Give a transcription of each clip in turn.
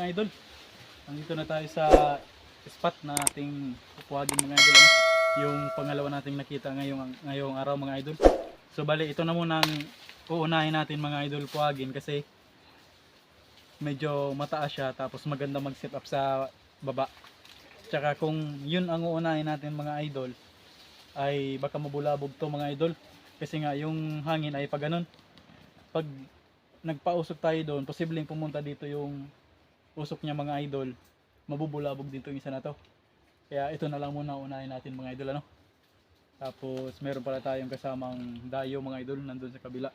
mga idol. Nandito na tayo sa spot na ating pupuhagin mga idol. Ano? Yung pangalawa nating nakita ngayong araw mga idol. So bali ito na muna ang uunahin natin mga idol puhagin kasi medyo mataas siya tapos maganda mag set up sa baba. Tsaka kung yun ang uunahin natin mga idol ay baka mabulabog to mga idol. Kasi nga yung hangin ay pag ganun. Pag nagpausok tayo doon, posibleng pumunta dito yung usok niya mga idol, mabubulabog dito yung isa na to. Kaya ito na lang muna unahin natin mga idol ano. Tapos meron pala tayong kasamang dayo mga idol nandun sa kabila.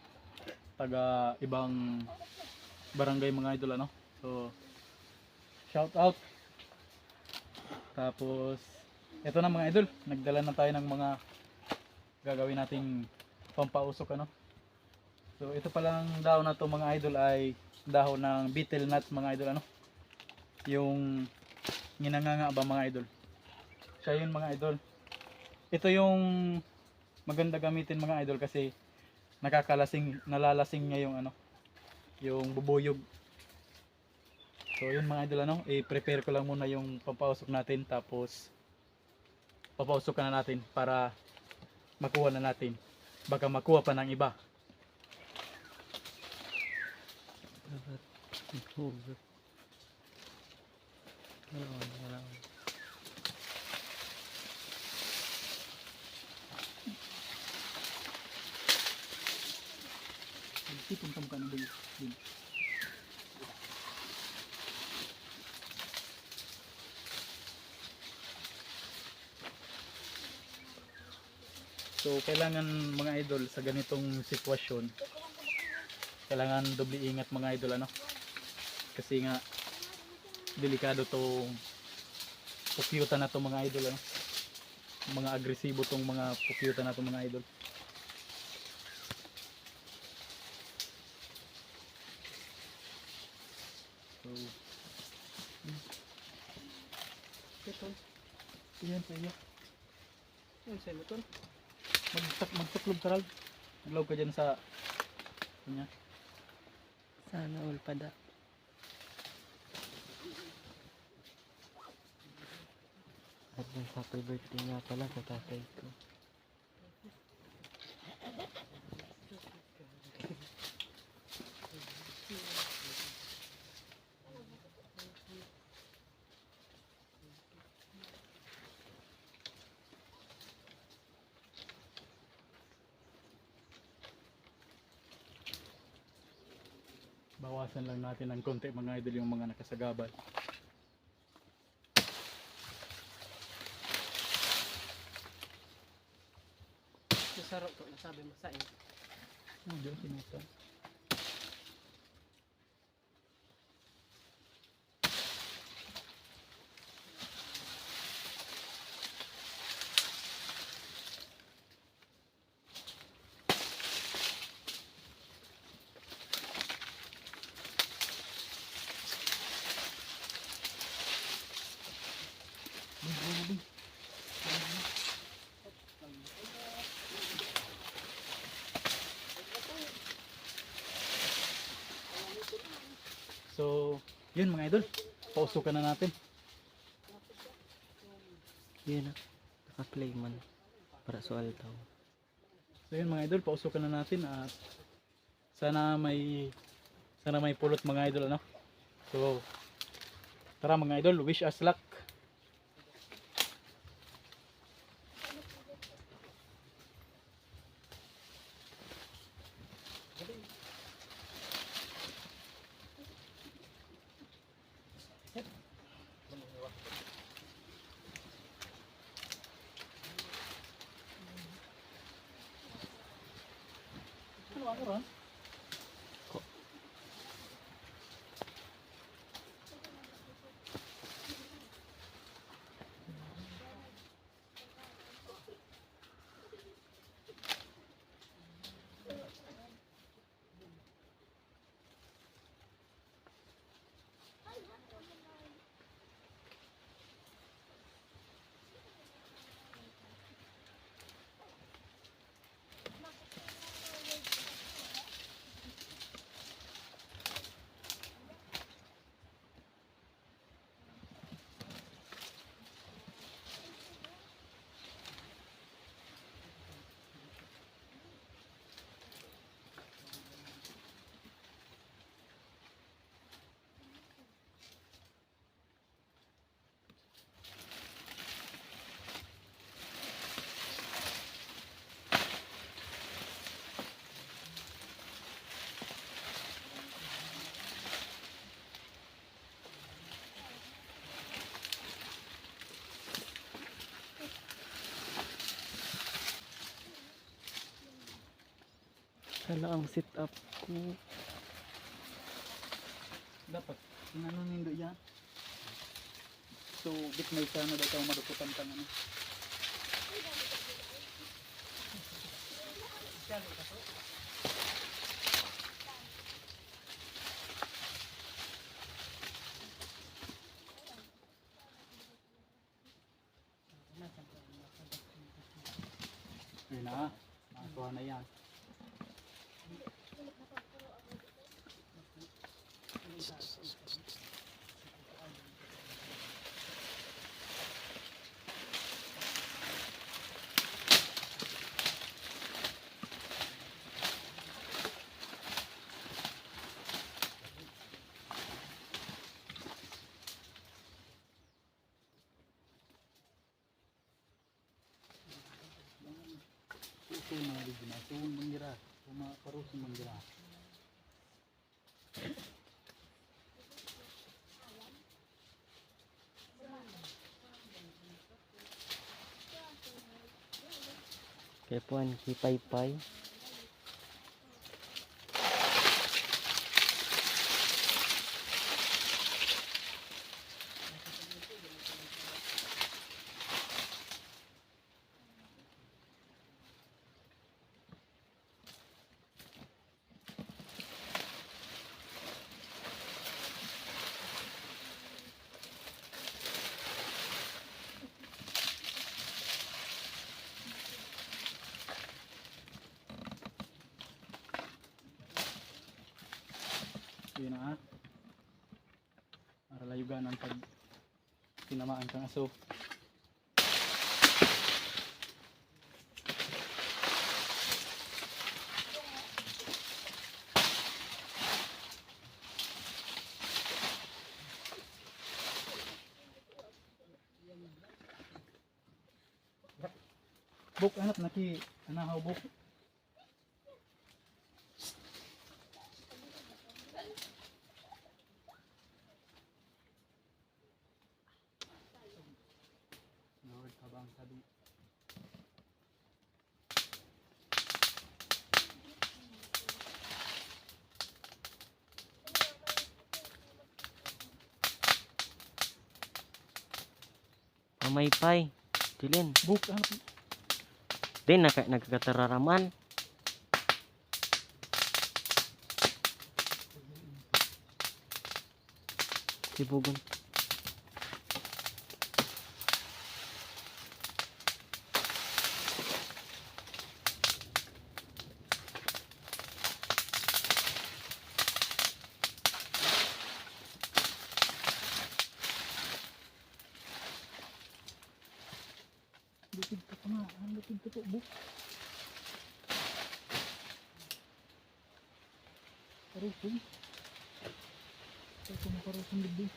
Taga ibang barangay mga idol ano. So shout out. Tapos ito na mga idol, nagdala na tayo ng mga gagawin nating pampausok ano. So ito palang dahon na to mga idol ay dahon ng betel nut mga idol ano. Yung nginanganga ba mga idol. Siya yun mga idol. Ito yung maganda gamitin mga idol kasi nalalasing niya yung ano, yung bubuyog. So yun mga idol ano, i-prepare ko lang muna yung pampausok natin tapos papausok na natin para makuha na natin. Baka makuha pa ng iba. Tipong ka na din. So kailangan mga idol sa ganitong sitwasyon, kailangan doble ingat mga idol ano. Kasi nga delikado tong pukyutan na to mga idol ano. Mga agresibo tong mga pukyutan na to mga idol. So ito yan sa iyo. Yan sa iyo to. Magtuklog ka ral. Maglaw ka dyan sa kanya. Sana all pada. At yung happy birthday nga pala sa tatay ko. Bawasan lang natin ng konti mga idol yung mga nakasagabal. Masarap to, nasabi mo sa iyo. Diyan sinutan. So, yun mga idol. Pausukan na natin. Yun na, naka-play man para sa altaw. So yun mga idol, pausukan na natin at sana may pulot mga idol ano. So, tara mga idol, wish us luck. Ano ako ron? Sala ang sit up ko. Dapat inano nindo yan. So bit may sana daw tayo madukutan kang ano. Yun na, nakakuha na yan. Ito yung mga ligina, ito yung mangira, parus yung mangira. Kaya puan, kipay-pay. Yun na, para layugan ang pag tinamaan kang aso. Buk, anak naki anahaw buk. Lord, habang sabi. Pamaypay. Dilin. Buk, anak. Din, nagkatararaman. Sibugon. Lutid ka pa nga, ang lutid ka po, buk. Parusun. Ito na parusun libi.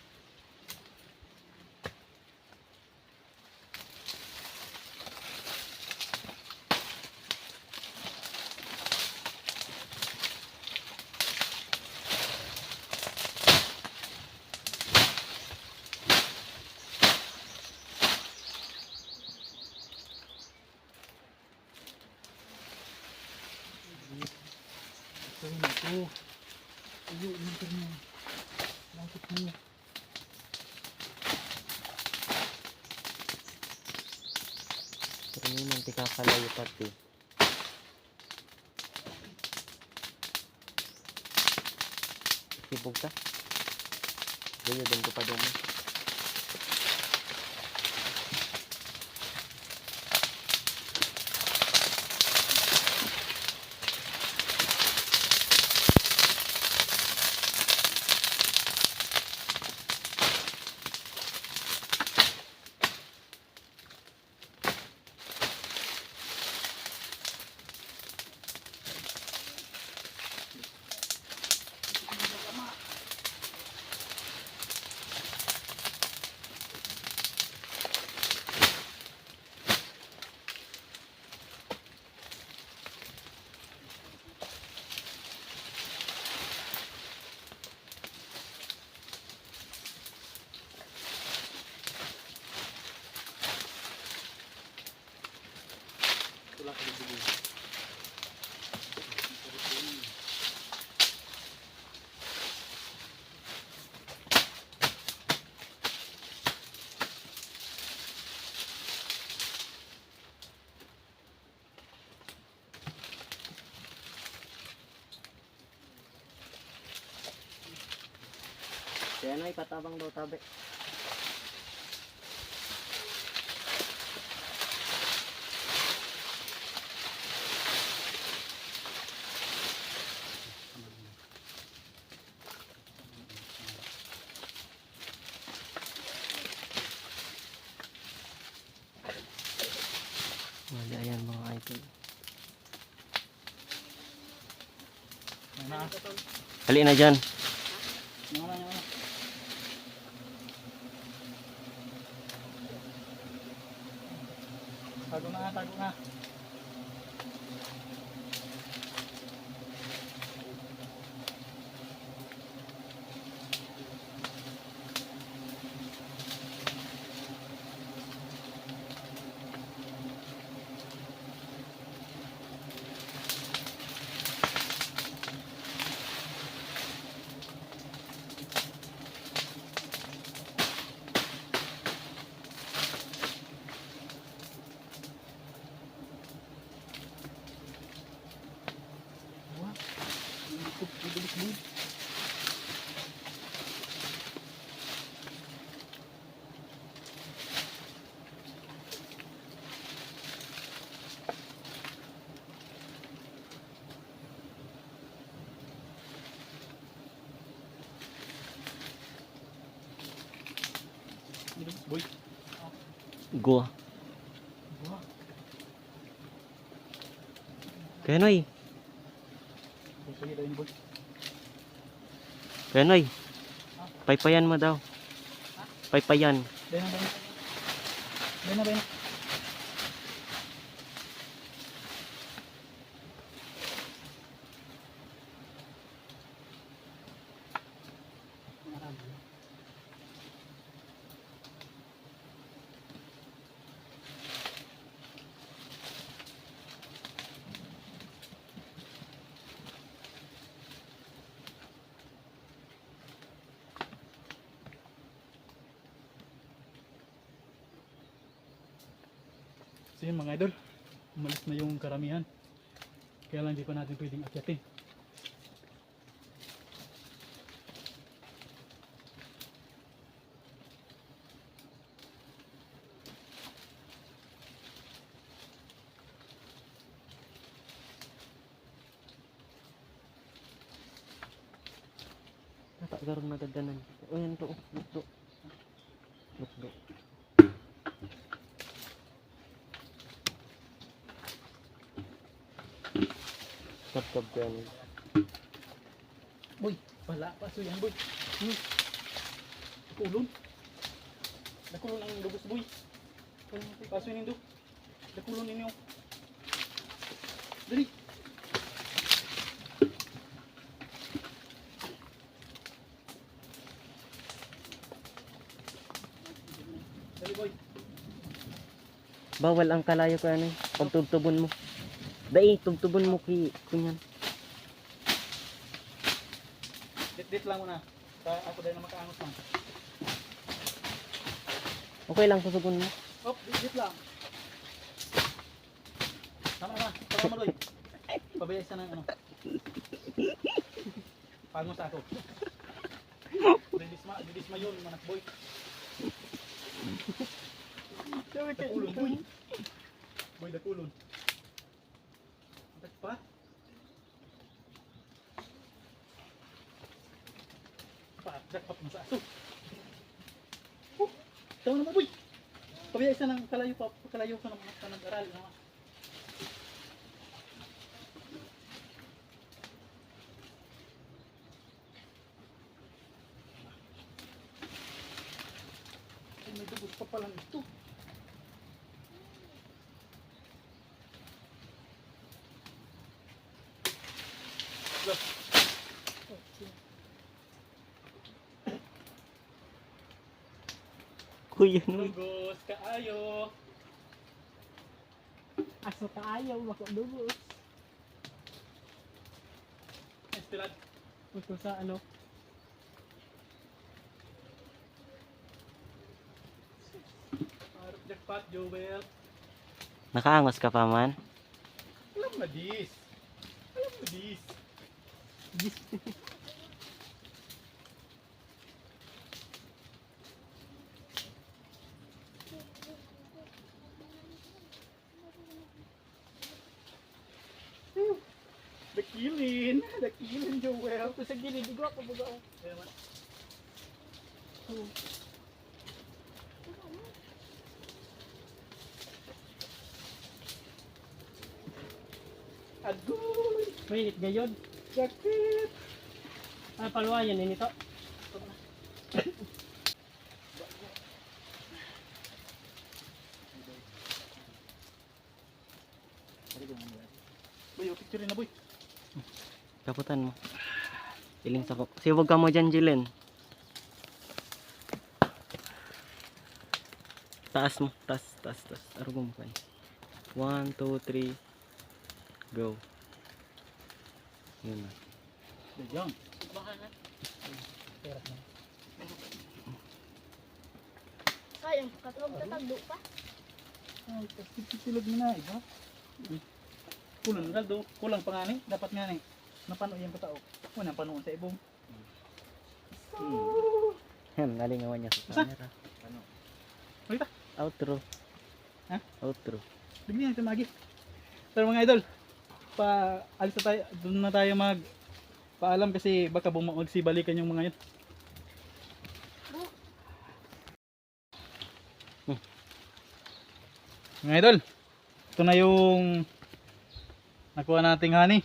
Ito na ito. Ayo, nantar mo. Lakit mo. Pero yun, nanti kakalayo pati. Sibog ka? Ganyan din ko pa doon. Ito lang ka Kaya na ipatabang daw tabi. Wala, ayan mga idol. Yan na. Hali na dyan. Yan na, yan na. Tago na, tago na. Bibilis mo. Bibilis, boy. Go. Kaya noy. Sige daw yun, boy. Kaya noy. Paypayan mo daw. Paypayan. Dahil na, dahil na. Dahil na, dahil na. So yun mga idol, umalis na yung karamihan. Kaya lang di pa natin pwedeng akyatin. Dapat garong nagadanan. O yan to. Lukdo. Lukdo. Kap-kap yan. Boy, wala pa so yan boy. Kulon. Nakulon ang lubos boy. Paso yun do. Nakulon ninyo. Dali. Dali boy. Bawal ang kalayo ko ano. Pagtubtubon mo. Dai, tubtubon mo kunyan. Dit lang muna. Ako dahil na makaangot lang. Okay lang susugon mo. Hop, dit lang. Tama na. Tama mo doy. Pabayay sa ng ano. Pagmo sa ako. Didisma yun, manak boy. Dakulon boy. Boy, dakulon. Pa? Jackpot mo sa aso. Tawa naman boy. Pabiyay isa ng kalayo pa, kalayo ka ng mga nag-aral. Ay, may dubos pa pala nito. Look. Kuya no. Dugos kaayo. Aso kaayo, bako dugos. Estilad. Gusto sa ano? Jackpot, Joel. Nakaangos ka pa man. Alam na this. Alam na this. Dakilin. Dakilin, Joel. Ako sa gilid, di ko ako baga. Oh. Agoy. Mainit gayon. Sakit. Paluwayan din ito. Boy, picture na boy. Kaputan mo. Iling sa ko. Sibog ka mo dyan, Jilin. Taas mo. Taas. Arugong mo pa. 1, 2, 3. Go. Yun na. Yan. Sayang, katulog tatagdo pa. Ay, silog mo na, iba. Kulang na do. Kulang pa nga ni. Dapat nga ni. Napano yung katao. Unang panoon sa ibong. Yan, nalingawan niya Basta? sa camera. Balita. Outro. Ha? Outro. Bigyan natin magi. Pero mga idol, alis na tayo. Doon na tayo paalam kasi baka magsibalikan yung mga yun. Mga idol, ito na yung nakuha nating honey.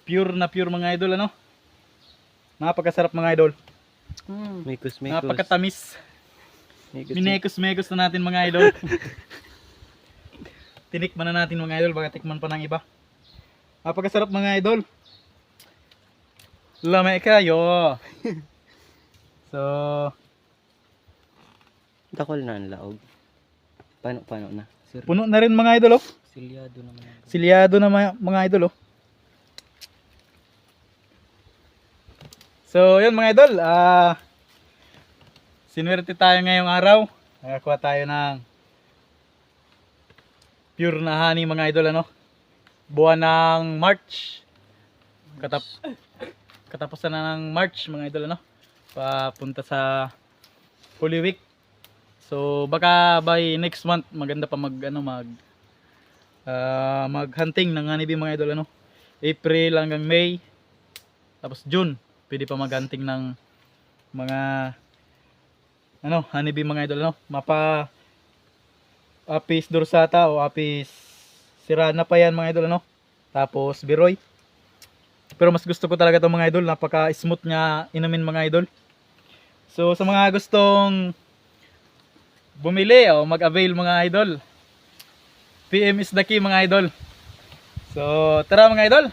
Pure na pure mga idol, ano? Napakasarap mga idol. Mekos. Napakatamis. Mekos. Minekos-mekos na natin mga idol. Tinikman na natin mga idol, baka tikman pa ng iba. Napakasarap mga idol. Lamay kayo. So, Dakol na ang laog. Paano na? Sir, puno na rin mga idol, oh. silyado naman. Silyado na mga idol, oh. So, yun mga idol, sinuwerte tayo ngayong araw. Nakakuha tayo ng pure na honey mga idol, ano. Buwan ng March. Katapusan na ng March mga idol, ano. Papunta sa Holy Week. So baka by next month maganda pa mag-hunting ng honeybee mga idol, ano. April hanggang May. Tapos June pwede pa mag-hunting ng mga honeybee mga idol, ano. Mapa Apis dorsata o Apis sirana pa yan mga idol, ano. Tapos biroy. Pero mas gusto ko talaga itong mga idol, napaka smooth niya inumin mga idol. So sa mga gustong bumili o mag-avail mga idol, PM is the key mga idol. So tara mga idol,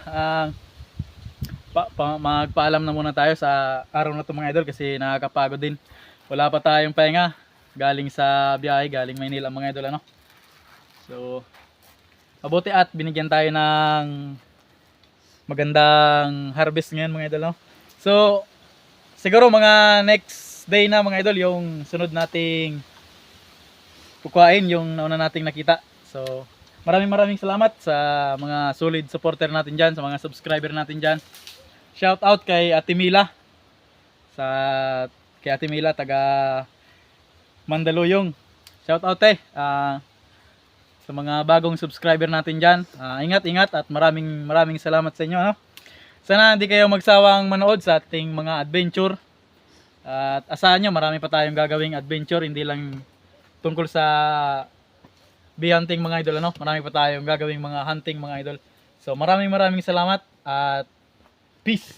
magpaalam na muna tayo sa araw na to mga idol kasi nakakapagod din. Wala pa tayong pahinga galing sa biyahe, galing Maynila mga idol, ano. So mabuti at binigyan tayo ng magandang harvest ngayon mga idol, no? So siguro mga next day na mga idol yung sunod nating kukuhain yung nauna nating nakita. So maraming salamat sa mga solid supporter natin dyan, sa mga subscriber natin dyan. Shout out kay Ate Mila, kay Ate Mila taga Mandaluyong. Shout out sa mga bagong subscriber natin dyan. Ingat at maraming salamat sa inyo, no? Sana hindi kayo magsawang manood sa ating mga adventure. At asahan nyo, marami pa tayong gagawing adventure, hindi lang tungkol sa bee hunting mga idol, ano. Marami pa tayong gagawing mga hunting mga idol. So maraming salamat at peace.